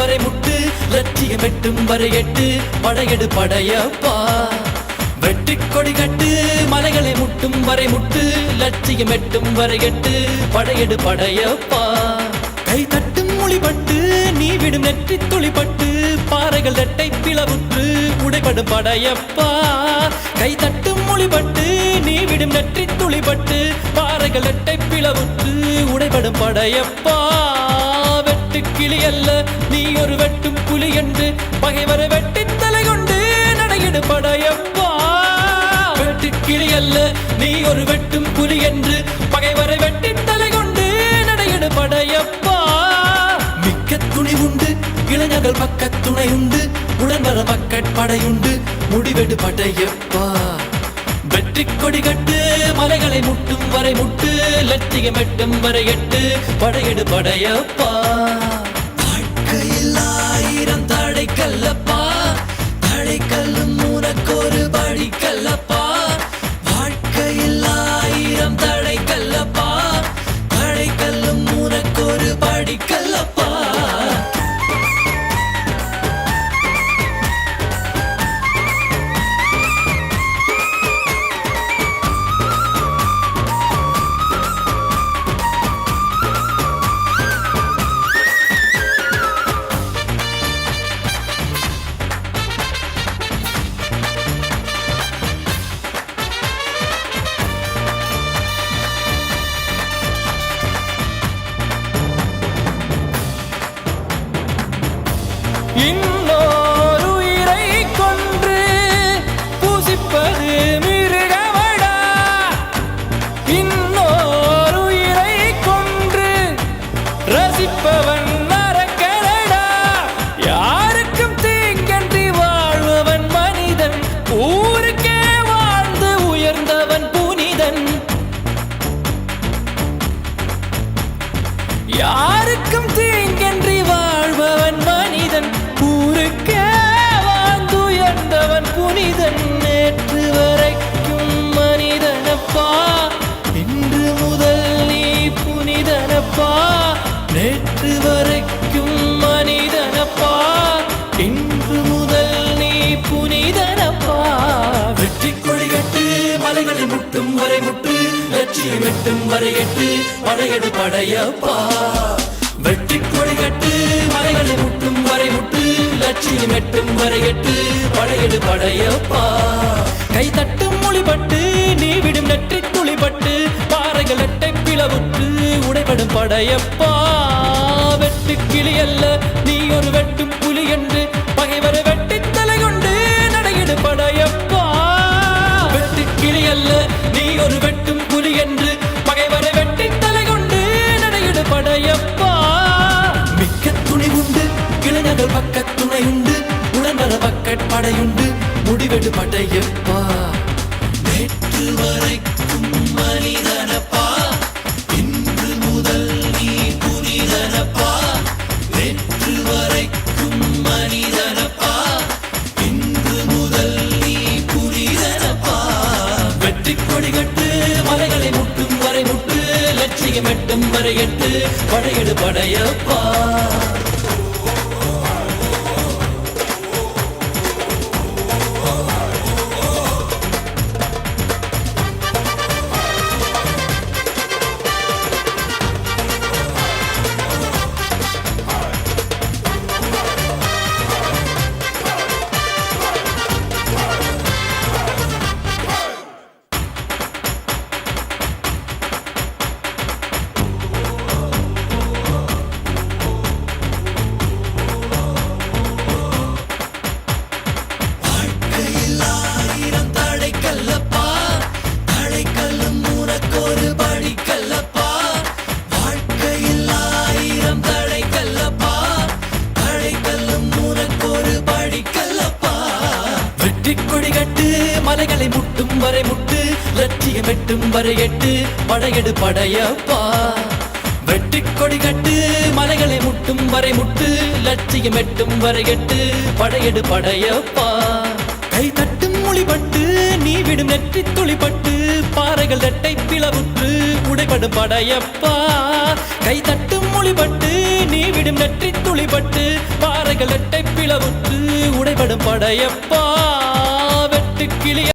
வரை முட்டு லட்சியம் எட்டும் வரை எட்டு படையெடு படையப்பா வெற்றி கொடி கட்டு மலைகளை முட்டும் வரை முட்டு லட்சியம் எட்டும் வரை எட்டு படையெடு படையப்பா கை தட்டும் மொழிபட்டு நீ விடும் நெற்றி துளிப்பட்டு பாறைகள் ரெட்டை பிளவுற்று உடைபடும் படையப்பா கை தட்டும் மொழிபட்டு நீ விடும் நெற்றி துளிப்பட்டு பாறைகள் ரெட்டை பிளவுற்று உடைபடும் படையப்பா வெட்டு கிளி அல்ல நீ ஒரு வெட்டும் புலி என்று பகைவரை வெட்டி தலை கொண்டு நடையிடு படையப்பா வெட்டு கிளி அல்ல நீ ஒரு வெட்டும் புலி என்று பகைவரை வெட்டி தலை கொண்டு நடையிடு படையப்பா மிக்க துணி உண்டு இளைஞர்கள் பக்க துணை உண்டு உடன்வர மக்கட் படையுண்டு முடிவெடு படையப்பா வெற்றி கொடி கட்டு மலைகளை முட்டும் வரை முட்டு லட்சியம் எட்டும் வரை எட்டு படையெடு படையப்பா வாழ்க்கையில் ஆயிரம் தடை கல்லப்பா தடை கல்லும் உனக்கொரு படி கல்லப்பா வாழ்க்கையில் ஆயிரம் தடை கல்லப்பா தடை கல்லும் உனக்கொரு படி கல்லப்பா இன்னொரு உயிரை கொன்று பூசிப்பது மிருகமடா இன்னொரு உயிரை கொன்று ரசிப்பவன் நரக்கரடா யாருக்கும் தீங்கன்றி வாழ்பவன் மனிதன் ஊருக்கே வாழ்ந்து உயர்ந்தவன் புனிதன் யாருக்கும் தீங்கன்றி வாழ்பவன் மனிதன் ஊருக்கே வாழ்ந்துயர்ந்தவன் புனிதன் நேற்று வரைக்கும் மனிதனப்பா இன்று முதல் நீ புனிதனப்பா நேற்று வரைக்கும் மனிதனப்பா இன்று முதல் நீ புனிதனப்பா வெற்றி கொடி கட்டு மலைகளை முட்டும் வரை முட்டு லட்சியம் எட்டும் வரை எட்டு படையெடு படையப்பா வெற்றி கொடி கட்டு மலைகளை முட்டும் வரை முட்டு லட்சியம் எட்டும் வரை எட்டு படையெடு படையப்பா கை தட்டும் மொழிபட்டு நீ விடும் நெற்றி துளிபட்டு பாறைகள் எட்டை பிளவுற்று உடைபடும் படையப்பா வெட்டு கிளி அல்ல நீ ஒரு வெட்டும் புலி என்று பகைவரை வெட்டி தலை கொண்டு நடையிடு படையப்பா வெட்டு கிளி அல்ல நீ ஒரு வெட்டும் புலி என்று பகைவரை வெட்டி தலை கொண்டு நடையிடு படையப்பா மிக்க துணி உண்டு இளைஞர்கள் பக்க துணை உண்டு உடன்வர மக்கட் படையுண்டு முடிவெடு படையப்பா நேற்று வரைக்கும் மனிதனப்பா இன்று முதல் நீ புனிதனப்பா நேற்று வரைக்கும் மனிதனப்பா இன்று முதல் நீ புனிதனப்பா வெற்றி கொடி கட்டு மலைகளை முட்டும் வரை முட்டு லட்சியம் எட்டும் வரை எட்டு படையெடு படையப்பா மலைகளை முட்டும் வரை முட்டு லட்சியம் எட்டும் வரை எட்டு படையெடு படையப்பா வெற்றி கொடி கட்டு மலைகளை முட்டும் வரை முட்டு லட்சியம் எட்டும் வரை எட்டு படையெடு படையப்பா கை தட்டும் மொழிபட்டு நீ விடும் நெற்றி துளிப்பட்டு பாறைகள் ரெட்டை பிளவுற்று உடைபடும் படையப்பா கை தட்டும் மொழிபட்டு நீ விடும் நெற்றி துளிப்பட்டு ஆணைகள் எட்டை பிளவுற்று உடைபடும் படையப்பா